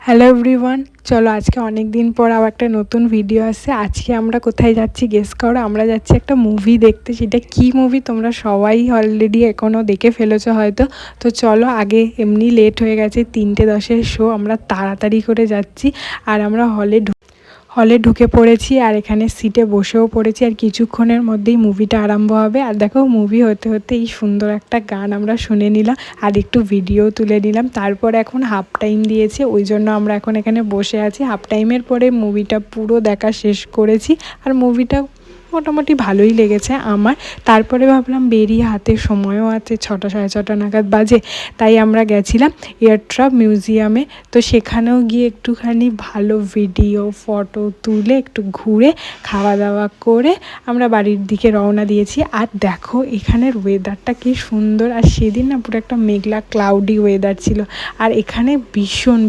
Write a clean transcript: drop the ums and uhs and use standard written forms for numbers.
Hello everyone, চলো আজকে অনেক দিন পর আবার একটা নতুন ভিডিও আসছে। আজকে আমরা কোথায় যাচ্ছি গেস করো। আমরা যাচ্ছি একটা মুভি দেখতে। সেটা কি মুভি তোমরা সবাই অলরেডি এখনও দেখে ফেলেছো হয়তো। তো চলো, আগে এমনি লেট হয়ে গেছে, 3:10-এর শো, আমরা তাড়াতাড়ি করে যাচ্ছি। আর আমরা হলে ঢুকে পড়েছি আর এখানে সিটে বসেও পড়েছি। আর কিছুক্ষণের মধ্যেই মুভিটা আরম্ভ হবে। আর দেখো, মুভি হতে হতে এই সুন্দর একটা গান আমরা শুনে নিলাম আর একটু ভিডিও তুলে নিলাম। তারপর এখন হাফ টাইম দিয়েছে, ওই জন্য আমরা এখন এখানে বসে আছি। হাফ টাইমের পরে মুভিটা পুরো দেখা শেষ করেছি। আর মুভিটা মোটামুটি ভালোই লেগেছে আমার। তারপরে ভাবলাম বেরিয়ে, হাতে সময়ও আছে, 6টা 6:30 নাগাদ বাজে। তাই আমরা গেছিলাম এয়ারট্রাপ মিউজিয়ামে। তো সেখানেও গিয়ে একটুখানি ভালো ভিডিও ফটো তুলে একটু ঘুরে খাওয়া দাওয়া করে আমরা বাড়ির দিকে রওনা দিয়েছি। আর দেখো এখানের ওয়েদারটা কি সুন্দর। আর সেদিন না পুরো একটা মেঘলা ক্লাউডি ওয়েদার ছিল। আর এখানে ভীষণ